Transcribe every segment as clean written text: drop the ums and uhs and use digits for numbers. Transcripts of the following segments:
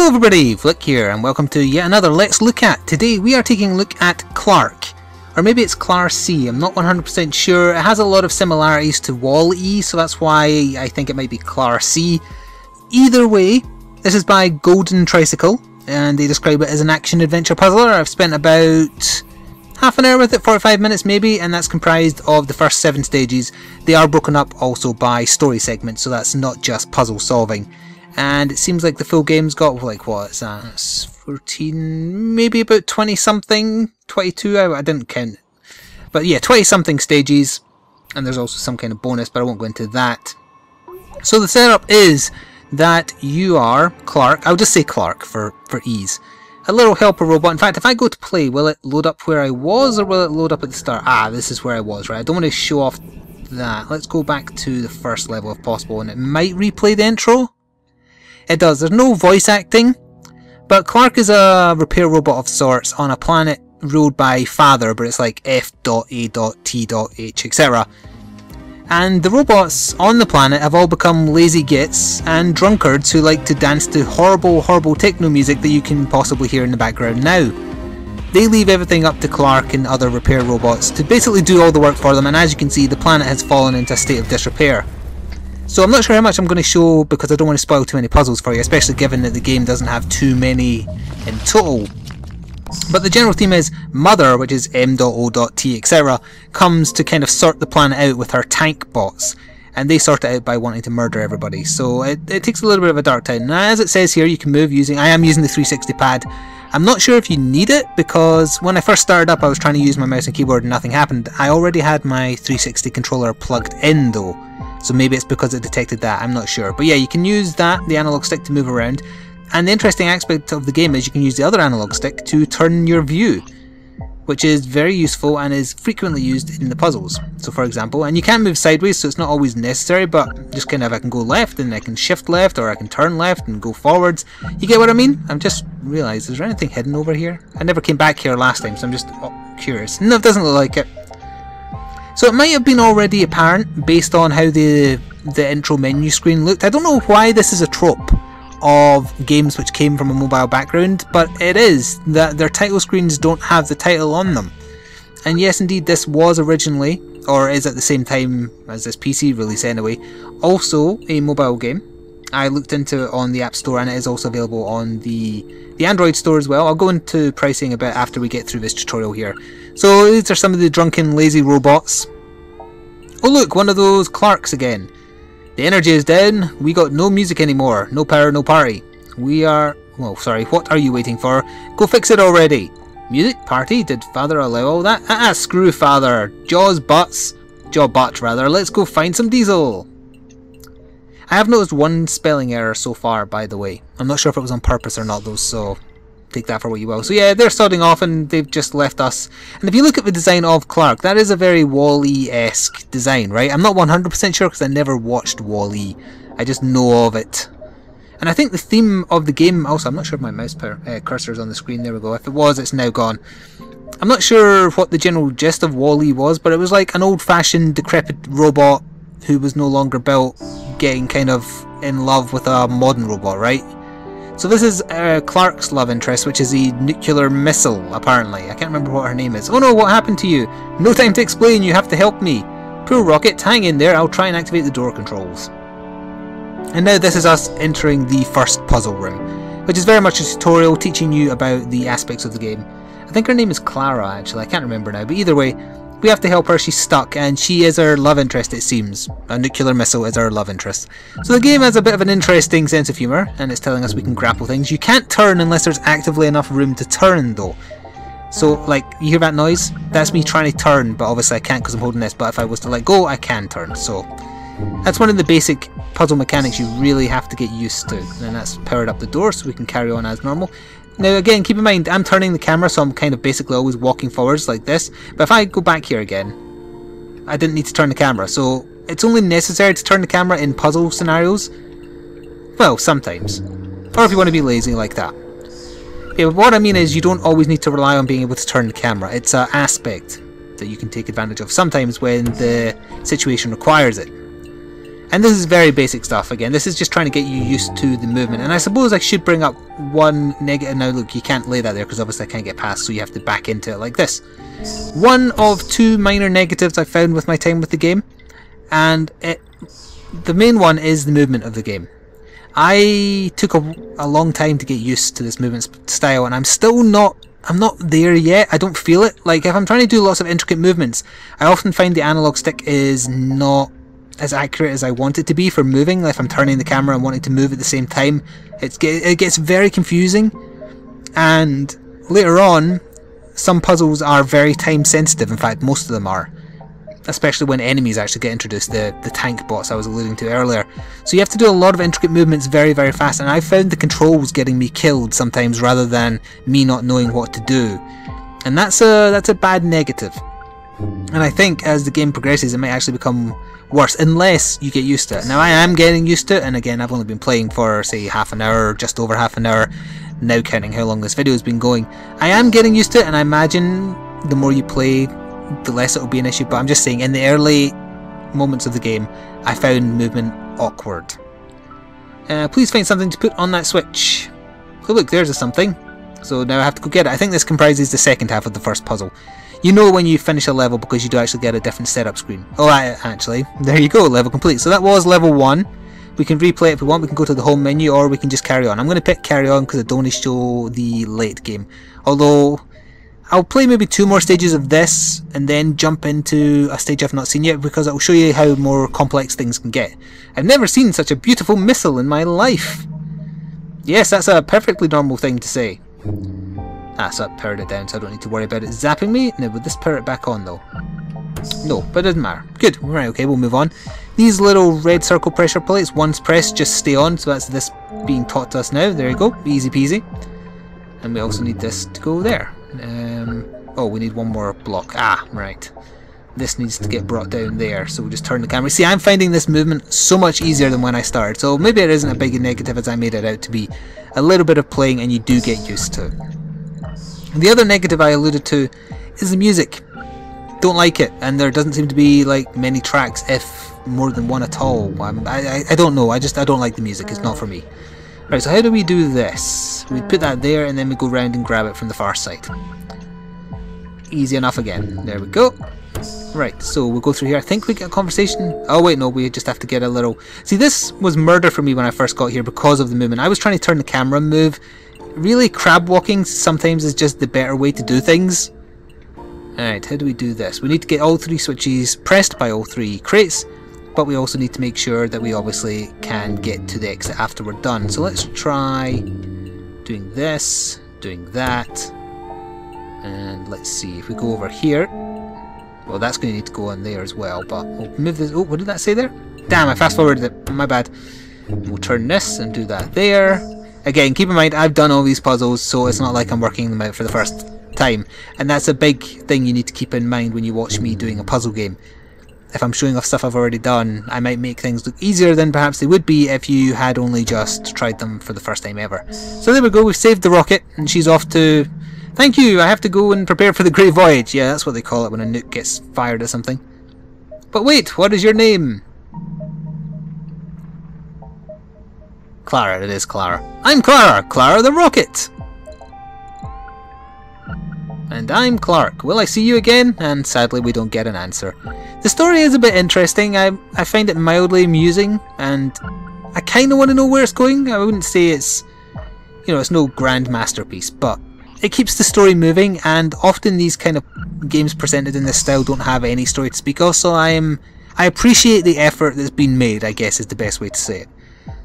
Hello everybody, Flik here, and welcome to yet another Let's Look At. Today we are taking a look at CLARC, or maybe it's CLARC, I'm not 100% sure. It has a lot of similarities to Wall-E, so that's why I think it might be CLARC. Either way, this is by Golden Tricycle, and they describe it as an action-adventure puzzler. I've spent about half an hour with it, 45 minutes maybe, and that's comprised of the first 7 stages. They are broken up also by story segments, so that's not just puzzle solving. And it seems like the full game's got, like, what is that? It's 14, maybe about 20 something, 22, I didn't count. But yeah, 20 something stages, and there's also some kind of bonus, but I won't go into that. So the setup is that you are CLARC, I'll just say CLARC for ease. A little helper robot. In fact, if I go to play, will it load up where I was, or will it load up at the start? Ah, this is where I was, right? I don't want to show off that. Let's go back to the first level if possible, and it might replay the intro. It does. There's no voice acting, but CLARC is a repair robot of sorts on a planet ruled by Father, but it's like F.A.T.H, etc. And the robots on the planet have all become lazy gits and drunkards who like to dance to horrible, horrible techno music that you can possibly hear in the background now. They leave everything up to CLARC and other repair robots to basically do all the work for them, and as you can see, the planet has fallen into a state of disrepair. So I'm not sure how much I'm going to show because I don't want to spoil too many puzzles for you, especially given that the game doesn't have too many in total. But the general theme is Mother, which is M.O.T, etc., comes to kind of sort the planet out with her tank bots, and they sort it out by wanting to murder everybody. So it takes a little bit of a dark time. Now, as it says here, you can move using... I am using the 360 pad. I'm not sure if you need it, because when I first started up I was trying to use my mouse and keyboard and nothing happened. I already had my 360 controller plugged in though, so maybe it's because it detected that, I'm not sure. But yeah, you can use that, the analog stick, to move around. And the interesting aspect of the game is you can use the other analog stick to turn your view, which is very useful and is frequently used in the puzzles. So for example, and you can move sideways, so it's not always necessary, but just kind of, I can go left and I can shift left, or I can turn left and go forwards. You get what I mean? I'm just realised, is there anything hidden over here? I never came back here last time, so I'm just curious. No, it doesn't look like it. So it might have been already apparent based on how the intro menu screen looked. I don't know why this is a trope of games which came from a mobile background, but it is that their title screens don't have the title on them. And yes, indeed, this was originally, or is at the same time as this PC release anyway, also a mobile game. I looked into it on the App Store, and it is also available on the Android store as well. I'll go into pricing a bit after we get through this tutorial here. So these are some of the drunken lazy robots. Oh look, one of those CLARCs again. The energy is down, we got no music anymore, no power, no party. We are... well, sorry, what are you waiting for? Go fix it already. Music? Party? Did Father allow all that? Screw Father. Jaw butt rather. Let's go find some diesel. I have noticed one spelling error so far, by the way. I'm not sure if it was on purpose or not though, so take that for what you will. So yeah, they're starting off and they've just left us. And if you look at the design of CLARC, that is a very Wall-E-esque design, right? I'm not 100% sure because I never watched Wall-E. I just know of it. And I think the theme of the game, also, I'm not sure if my mouse cursor is on the screen. There we go. If it was, it's now gone. I'm not sure what the general gist of Wall-E was, but it was like an old-fashioned, decrepit robot who was no longer built, getting kind of in love with a modern robot, right? So this is CLARC's love interest, which is a nuclear missile, apparently. I can't remember what her name is. Oh no, what happened to you? No time to explain, you have to help me. Poor Rocket, hang in there, I'll try and activate the door controls. And now this is us entering the first puzzle room, which is very much a tutorial teaching you about the aspects of the game. I think her name is Clara, actually, I can't remember now, but either way, we have to help her, she's stuck, and she is our love interest, it seems. A nuclear missile is our love interest. So the game has a bit of an interesting sense of humour, and it's telling us we can grapple things. You can't turn unless there's actively enough room to turn, though. So, like, you hear that noise? That's me trying to turn, but obviously I can't because I'm holding this, but if I was to let go, I can turn, so... that's one of the basic puzzle mechanics you really have to get used to, and that's powered up the door so we can carry on as normal. Now again, keep in mind, I'm turning the camera, so I'm kind of basically always walking forwards like this. But if I go back here again, I didn't need to turn the camera. So it's only necessary to turn the camera in puzzle scenarios. Well, sometimes. Or if you want to be lazy like that. Yeah, what I mean is you don't always need to rely on being able to turn the camera. It's an aspect that you can take advantage of sometimes when the situation requires it. And this is very basic stuff. Again, this is just trying to get you used to the movement. And I suppose I should bring up one negative. Now look, you can't lay that there because obviously I can't get past, so you have to back into it like this. One of two minor negatives I found with my time with the game, and the main one is the movement of the game. I took a long time to get used to this movement style, and I'm not there yet. I don't feel it. Like, if I'm trying to do lots of intricate movements, I often find the analog stick is not as accurate as I want it to be for moving. Like, if I'm turning the camera and wanting to move at the same time, it gets very confusing. And later on, some puzzles are very time sensitive. In fact, most of them are. Especially when enemies actually get introduced, the tank bots I was alluding to earlier. So you have to do a lot of intricate movements very, very fast, and I found the controls getting me killed sometimes rather than me not knowing what to do. And that's a bad negative. And I think as the game progresses it might actually become worse, unless you get used to it. Now I am getting used to it, and again I've only been playing for say half an hour, just over half an hour, now counting how long this video has been going. I am getting used to it, and I imagine the more you play, the less it'll be an issue, but I'm just saying in the early moments of the game I found movement awkward. Please find something to put on that switch. Oh look, there's a something. So now I have to go get it. I think this comprises the second half of the first puzzle. You know when you finish a level because you do actually get a different setup screen. Oh, actually, there you go, level complete. So that was level 1. We can replay it if we want. We can go to the home menu, or we can just carry on. I'm going to pick carry on because I don't want to show the late game. Although I'll play maybe 2 more stages of this and then jump into a stage I've not seen yet, because it will show you how more complex things can get. I've never seen such a beautiful missile in my life. Yes, that's a perfectly normal thing to say. So I powered it down, so I don't need to worry about it zapping me. Now, would this power it back on though? No, but it doesn't matter. Good, right, okay, we'll move on. These little red circle pressure plates, once pressed, just stay on, so that's this being taught to us now. There you go, easy peasy. And we also need this to go there. Oh, we need one more block. Right. This needs to get brought down there, so we'll just turn the camera. See, I'm finding this movement so much easier than when I started, so maybe it isn't a big negative as I made it out to be. A little bit of playing and you do get used to it. The other negative I alluded to is the music. Don't like it, and there doesn't seem to be like many tracks, if more than one at all. I don't know, I don't like the music, it's not for me. Right, so how do we do this? We put that there and then we go round and grab it from the far side. Easy enough again. There we go. Right, so we'll go through here. I think we get a conversation. Oh wait, no, we just have to get a little... See, this was murder for me when I first got here because of the movement. I was trying to turn the camera and move. Really, crab walking sometimes is just the better way to do things. Alright, how do we do this? We need to get all 3 switches pressed by all 3 crates, but we also need to make sure that we obviously can get to the exit after we're done. So let's try doing this, doing that, and let's see if we go over here. Well, that's going to need to go on there as well, but we'll move this. Oh, what did that say there? Damn, I fast forwarded it. My bad. We'll turn this and do that there. Again, keep in mind, I've done all these puzzles, so it's not like I'm working them out for the first time. And that's a big thing you need to keep in mind when you watch me doing a puzzle game. If I'm showing off stuff I've already done, I might make things look easier than perhaps they would be if you had only just tried them for the first time ever. So there we go, we've saved the rocket, and she's off to... Thank you, I have to go and prepare for the Great Voyage. Yeah, that's what they call it when a nuke gets fired at something. But wait, what is your name? Clara, it is Clara. I'm Clara! Clara the Rocket! And I'm Clark. Will I see you again? And sadly we don't get an answer. The story is a bit interesting. I find it mildly amusing, and I kind of want to know where it's going. I wouldn't say it's, you know, it's no grand masterpiece, but it keeps the story moving, and often these kind of games presented in this style don't have any story to speak of, so I appreciate the effort that's been made, I guess is the best way to say it.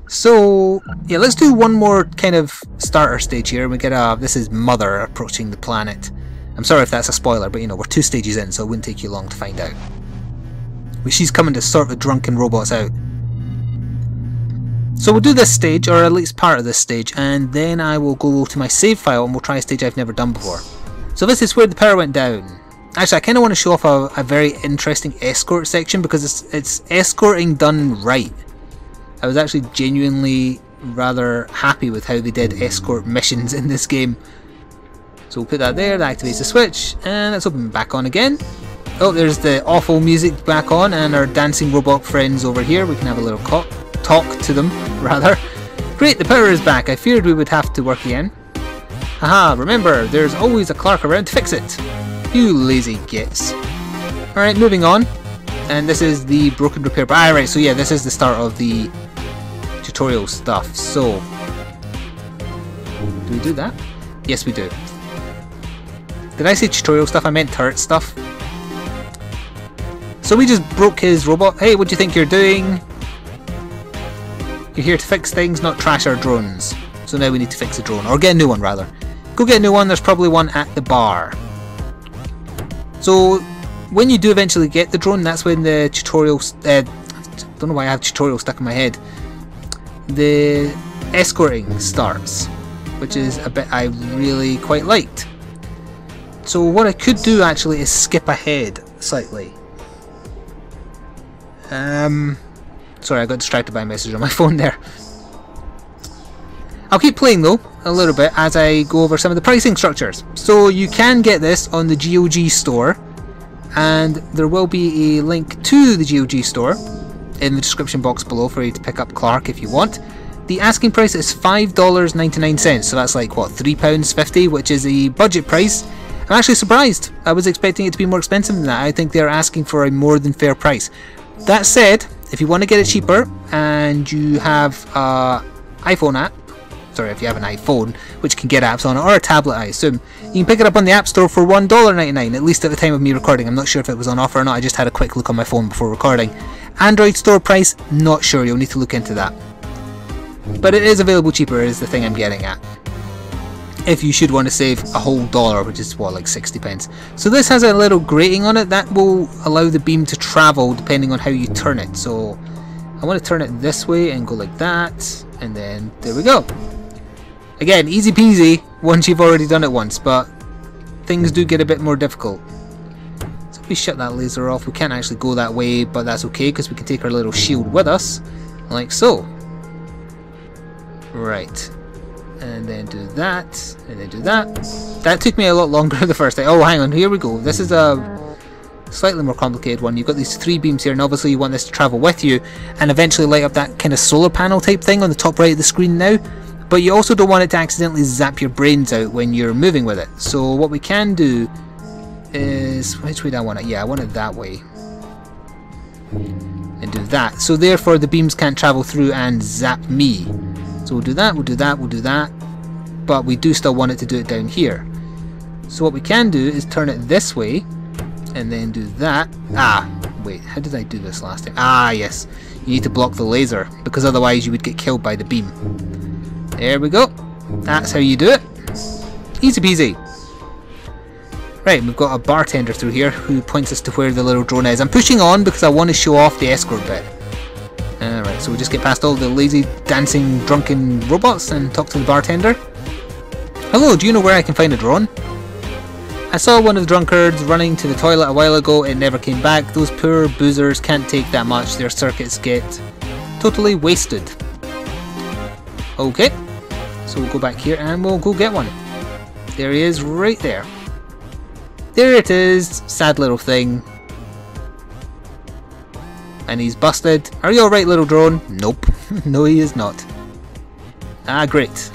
So yeah, let's do one more kind of starter stage here. We get this is Mother approaching the planet. I'm sorry if that's a spoiler, but you know, we're 2 stages in, so it wouldn't take you long to find out. But she's coming to sort the drunken robots out. So we'll do this stage, or at least part of this stage, and then I will go to my save file and we'll try a stage I've never done before. So this is where the power went down. Actually, I kind of want to show off a very interesting escort section, because it's escorting done right. I was actually genuinely rather happy with how they did escort missions in this game. So we'll put that there, that activates the switch, and let's open it back on again. Oh, there's the awful music back on, and our dancing robot friends over here. We can have a little talk to them, rather. Great, the power is back. I feared we would have to work again. Haha, remember, there's always a Clark around to fix it. You lazy gits. Alright, moving on. And this is the broken repair. Right, so yeah, this is the start of the tutorial stuff. So, do we do that? Yes, we do. Did I say tutorial stuff? I meant turret stuff. So we just broke his robot. Hey, what do you think you're doing? You're here to fix things, not trash our drones. So now we need to fix a drone. Or get a new one, rather. Go get a new one. There's probably one at the bar. So when you do eventually get the drone, that's when the tutorial... I don't know why I have tutorial stuck in my head. The escorting starts, which is a bit I really quite liked. So what I could do actually is skip ahead slightly. Sorry, I got distracted by a message on my phone there. I'll keep playing though, a little bit, as I go over some of the pricing structures. So you can get this on the GOG store, and there will be a link to the GOG store in the description box below for you to pick up CLARC if you want. The asking price is $5.99, so that's like, what, £3.50, which is a budget price. I'm actually surprised. I was expecting it to be more expensive than that. I think they're asking for a more than fair price. That said, if you want to get it cheaper and you have an iPhone app, sorry, if you have an iPhone, which can get apps on it, or a tablet I assume, you can pick it up on the App Store for $1.99, at least at the time of me recording. I'm not sure if it was on offer or not, I just had a quick look on my phone before recording. Android store price, not sure, you'll need to look into that. But it is available cheaper, is the thing I'm getting at. If you should want to save a whole dollar, which is what, like 60 pence. So this has a little grating on it that will allow the beam to travel depending on how you turn it. So I want to turn it this way and go like that, and then there we go. Again, easy peasy once you've already done it once, but things do get a bit more difficult. So if we shut that laser off, we can't actually go that way, but that's okay because we can take our little shield with us, like so. Right. And then do that, and then do that. That took me a lot longer the first time. Oh, hang on, here we go. This is a slightly more complicated one. You've got these 3 beams here, and obviously you want this to travel with you and eventually light up that kind of solar panel type thing on the top right of the screen now. But you also don't want it to accidentally zap your brains out when you're moving with it. So what we can do is... which way do I want it? Yeah, I want it that way. And do that. So therefore the beams can't travel through and zap me. So we'll do that, we'll do that, we'll do that, but we do still want it to do it down here. So what we can do is turn it this way, and then do that. Ah, wait, how did I do this last time? Ah, yes, you need to block the laser, because otherwise you would get killed by the beam. There we go, that's how you do it. Easy peasy. Right, we've got a bartender through here who points us to where the little drone is. I'm pushing on because I want to show off the escort bit. Alright, so we just get past all the lazy, dancing, drunken robots and talk to the bartender. Hello, do you know where I can find a drone? I saw one of the drunkards running to the toilet a while ago, it never came back. Those poor boozers can't take that much, their circuits get totally wasted. Okay, so we'll go back here and we'll go get one. There he is, right there. There it is, sad little thing. And he's busted. Are you alright, little drone? Nope. No, he is not. Ah, great.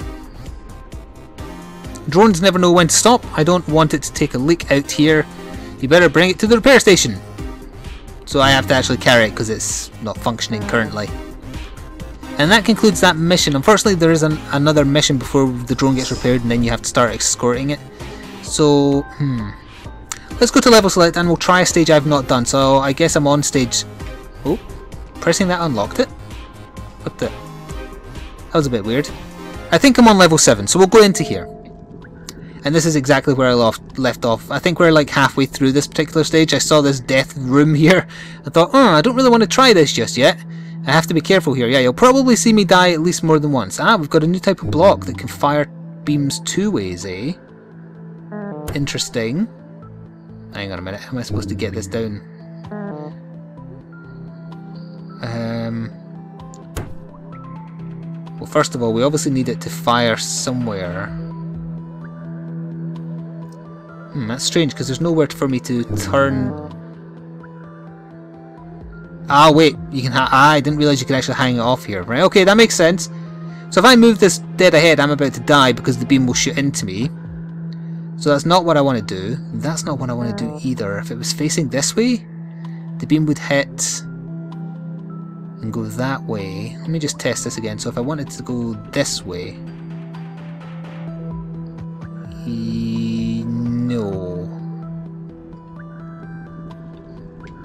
Drones never know when to stop. I don't want it to take a leak out here. You better bring it to the repair station. So I have to actually carry it because it's not functioning currently. And that concludes that mission. Unfortunately, there is another mission before the drone gets repaired, and then you have to start escorting it. So, let's go to level select and we'll try a stage I've not done. So I guess I'm on stage... Oh, pressing that unlocked it. What the? That was a bit weird. I think I'm on level 7, so we'll go into here. And this is exactly where I left off. I think we're like halfway through this particular stage. I saw this death room here. I thought, oh, I don't really want to try this just yet. I have to be careful here. Yeah, you'll probably see me die at least more than once. Ah, we've got a new type of block that can fire beams 2 ways, eh? Interesting. Hang on a minute, how am I supposed to get this down? Well, first of all, we obviously need it to fire somewhere. That's strange, because there's nowhere for me to turn Ah, wait, you can I didn't realise you could actually hang it off here. Right, okay, that makes sense. So if I move this dead ahead, I'm about to die because the beam will shoot into me. So that's not what I want to do. That's not what I want to do either. If it was facing this way, the beam would hit and go that way. Let me just test this again. So if I wanted to go this way... No.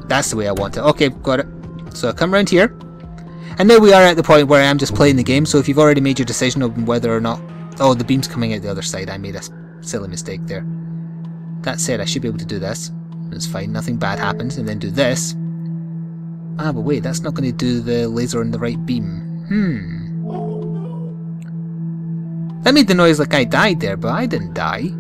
That's the way I want it. Okay, got it. So I come around here. And now we are at the point where I am just playing the game. So if you've already made your decision on whether or not... Oh, the beam's coming out the other side. I made a silly mistake there. That said, I should be able to do this. It's fine. Nothing bad happens. And then do this. Ah, but wait. That's not going to do the laser on the right beam. That made the noise like I died there, but I didn't die.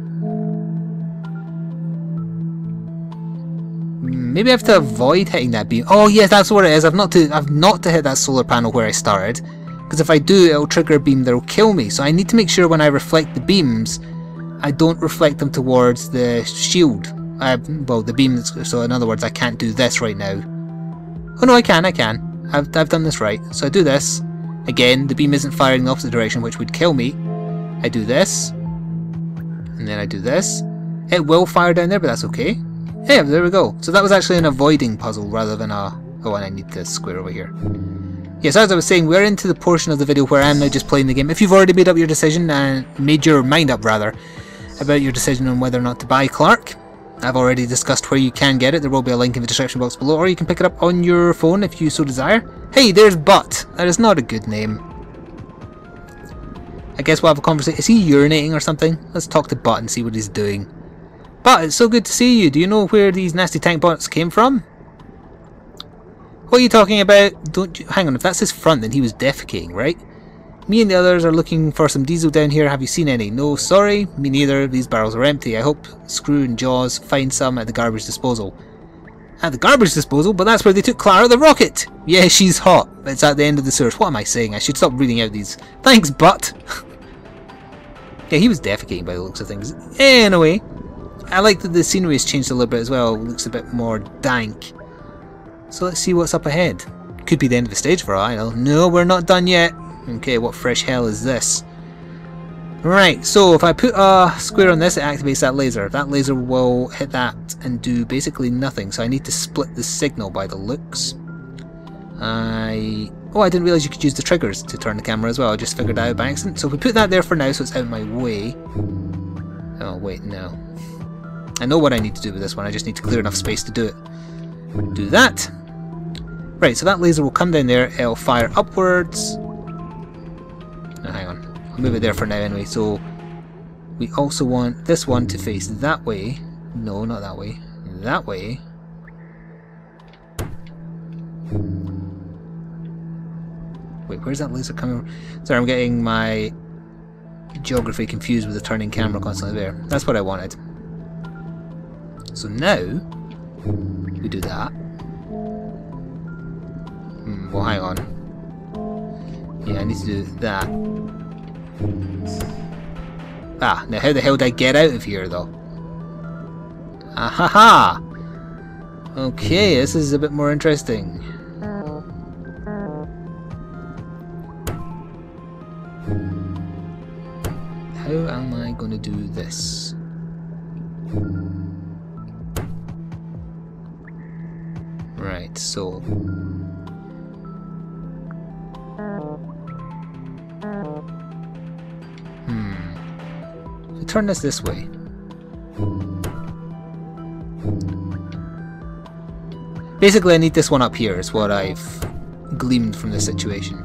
Maybe I have to avoid hitting that beam. Oh yes, that's what it is. I've not to hit that solar panel where I started, because if I do, it'll trigger a beam that will kill me. So I need to make sure when I reflect the beams, I don't reflect them towards the shield. Well, the beam. So in other words, I can't do this right now. Oh no, I can. I've done this right. So I do this. Again, the beam isn't firing in the opposite direction, which would kill me. I do this, and then I do this. It will fire down there, but that's okay. Yeah, there we go. So that was actually an avoiding puzzle rather than a... Oh, and I need this square over here. Yes, as I was saying, we're into the portion of the video where I'm now just playing the game. If you've already made up your decision, and made your mind up rather, about your decision on whether or not to buy CLARC, I've already discussed where you can get it. There will be a link in the description box below, or you can pick it up on your phone if you so desire. Hey, there's Butt. That is not a good name. I guess we'll have a conversation. Is he urinating or something? Let's talk to Butt and see what he's doing. But it's so good to see you. Do you know where these nasty tank bots came from? What are you talking about? Don't you... Hang on, if that's his front, then he was defecating, right? Me and the others are looking for some diesel down here. Have you seen any? No, sorry. Me neither. These barrels are empty. I hope Screw and Jaws find some at the garbage disposal. At the garbage disposal? But that's where they took Clara the rocket! Yeah, she's hot. It's at the end of the sewers. What am I saying? I should stop reading out these. Thanks, Butt! Yeah, he was defecating by the looks of things. Anyway... I like that the scenery has changed a little bit as well. It looks a bit more dank. So let's see what's up ahead. Could be the end of the stage for all I know. No, we're not done yet. Okay, what fresh hell is this? Right, so if I put a square on this, it activates that laser. That laser will hit that and do basically nothing. So I need to split the signal by the looks. Oh, I didn't realise you could use the triggers to turn the camera as well. I just figured that out by accident. So if we put that there for now so it's out of my way. Oh, wait, no. I know what I need to do with this one, I just need to clear enough space to do it. Do that. Right, so that laser will come down there, it'll fire upwards. No, hang on. I'll move it there for now anyway. So we also want this one to face that way. No, not that way. That way. Wait, where's that laser coming from? Sorry, I'm getting my geography confused with the turning camera constantly there. That's what I wanted. So now, we do that. Well, hang on. Yeah, I need to do that. Ah, now how the hell did I get out of here, though? Ahaha! Okay, this is a bit more interesting. How am I going to do this? Right, so... So turn this way. Basically, I need this one up here, is what I've gleaned from this situation.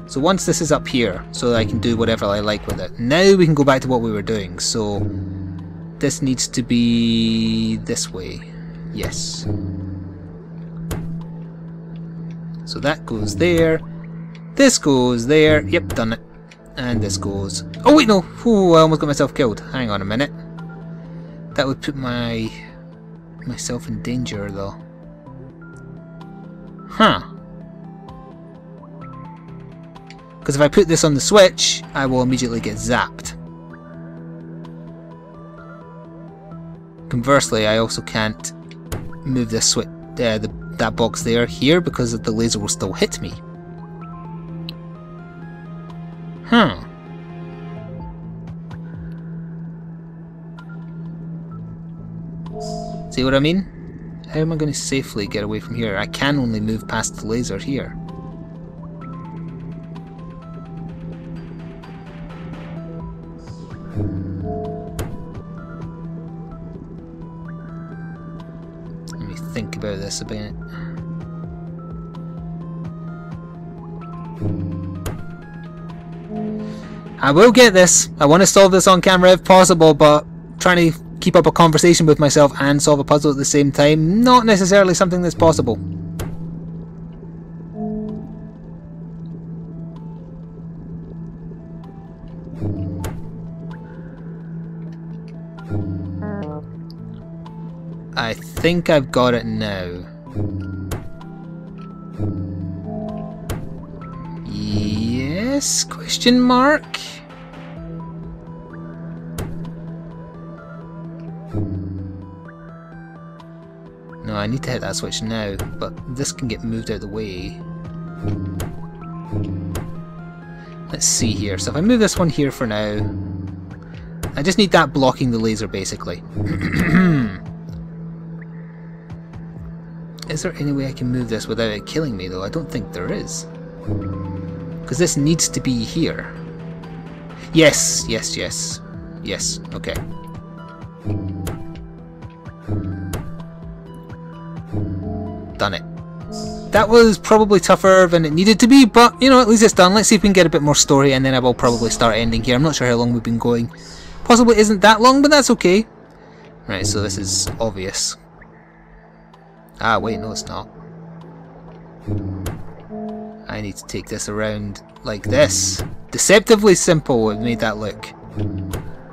So once this is up here, so that I can do whatever I like with it, now we can go back to what we were doing. So this needs to be this way. Yes. So that goes there. This goes there. Yep, done it. And this goes... Oh wait, no! Ooh, I almost got myself killed. Hang on a minute. That would put myself in danger, though. Huh. Because if I put this on the switch, I will immediately get zapped. Conversely, I also can't move this switch, the that box there here because the laser will still hit me. Huh. See what I mean? How am I going to safely get away from here? I can only move past the laser here. Let me think about this a bit. I will get this. I want to solve this on camera if possible, but trying to keep up a conversation with myself and solve a puzzle at the same time, not necessarily something that's possible. I think I've got it now. Yes? Question mark? No, I need to hit that switch now, but this can get moved out of the way. Let's see here. So if I move this one here for now, I just need that blocking the laser basically. Is there any way I can move this without it killing me though? I don't think there is. Because this needs to be here. Yes, yes, yes. Yes, okay. Done it. That was probably tougher than it needed to be, but you know, at least it's done. Let's see if we can get a bit more story and then I will probably start ending here. I'm not sure how long we've been going. Possibly isn't that long, but that's okay. Right, so this is obvious. Ah, wait, no it's not. I need to take this around like this. Deceptively simple would made that look.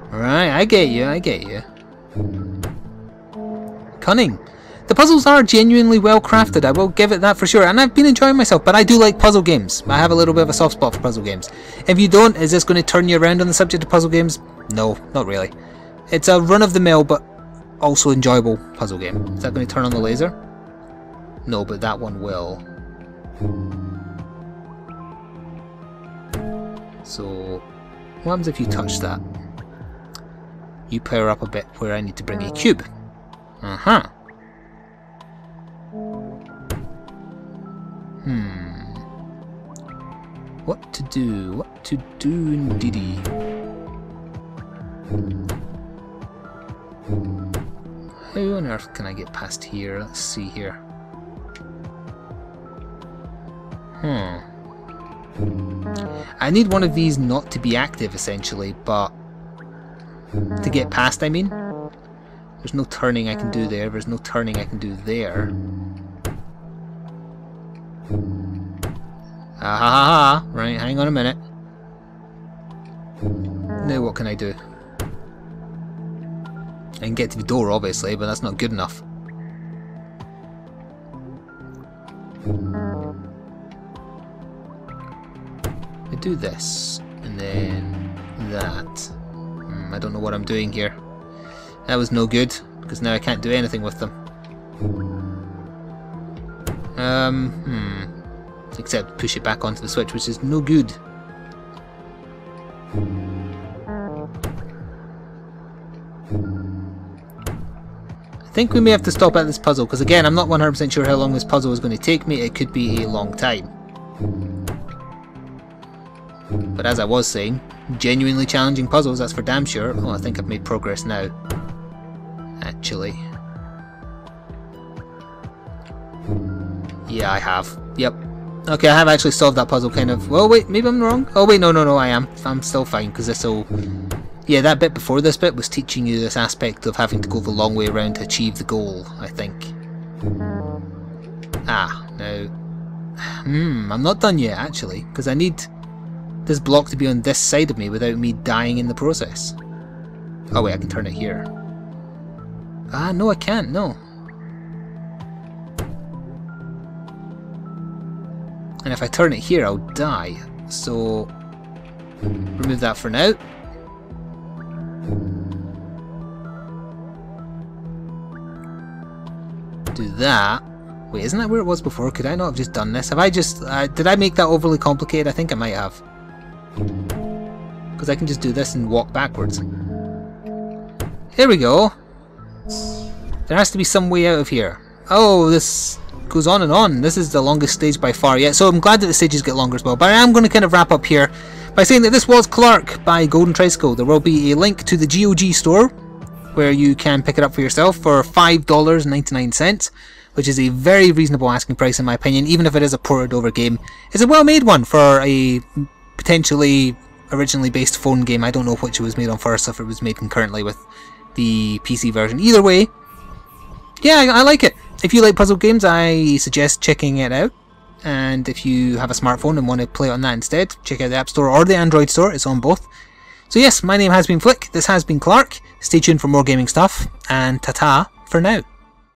Right, I get you, I get you. Cunning. The puzzles are genuinely well crafted, I will give it that for sure, and I've been enjoying myself, but I do like puzzle games. I have a little bit of a soft spot for puzzle games. If you don't, is this going to turn you around on the subject of puzzle games? No, not really. It's a run-of-the-mill, but also enjoyable puzzle game. Is that going to turn on the laser? No, but that one will. So, what happens if you touch that? You power up a bit where I need to bring a cube. Uh-huh. What to do? What to do indeedy? How on earth can I get past here? Let's see here. I need one of these not to be active essentially, but to get past I mean. There's no turning I can do there, there's no turning I can do there. Ah ha ha ha! Right, hang on a minute. Now what can I do? I can get to the door obviously, but that's not good enough. I do this, and then that. I don't know what I'm doing here. That was no good, because now I can't do anything with them. Except push it back onto the switch, which is no good. I think we may have to stop at this puzzle, because again, I'm not 100% sure how long this puzzle is going to take me. It could be a long time. But as I was saying, genuinely challenging puzzles, that's for damn sure. Oh, I think I've made progress now. Actually. Yeah, I have. Yep. Okay, I have actually solved that puzzle kind of. Well, wait, maybe I'm wrong. Oh, wait, no, I am. I'm still fine, because this'll... Yeah, that bit before this bit was teaching you this aspect of having to go the long way around to achieve the goal, I think. Ah, now... I'm not done yet, actually, because I need this block to be on this side of me without me dying in the process. Oh wait, I can turn it here. Ah, no I can't, no. And if I turn it here, I'll die. So, remove that for now. Do that. Wait, isn't that where it was before? Could I not have just done this? Have I just... did I make that overly complicated? I think I might have. Because I can just do this and walk backwards. Here we go. There has to be some way out of here. Oh, this goes on and on. This is the longest stage by far yet. So I'm glad that the stages get longer as well. But I am going to kind of wrap up here by saying that this was CLARC by Golden Tricycle. There will be a link to the GOG store where you can pick it up for yourself for $5.99, which is a very reasonable asking price in my opinion, even if it is a ported over game. It's a well made one for a potentially originally based phone game. I don't know which it was made on first, if it was made concurrently with the PC version. Either way, yeah, I like it. If you like puzzle games, I suggest checking it out. And if you have a smartphone and want to play on that instead, check out the App Store or the Android Store. It's on both. So yes, my name has been Flik. This has been CLARC. Stay tuned for more gaming stuff. And ta-ta for now.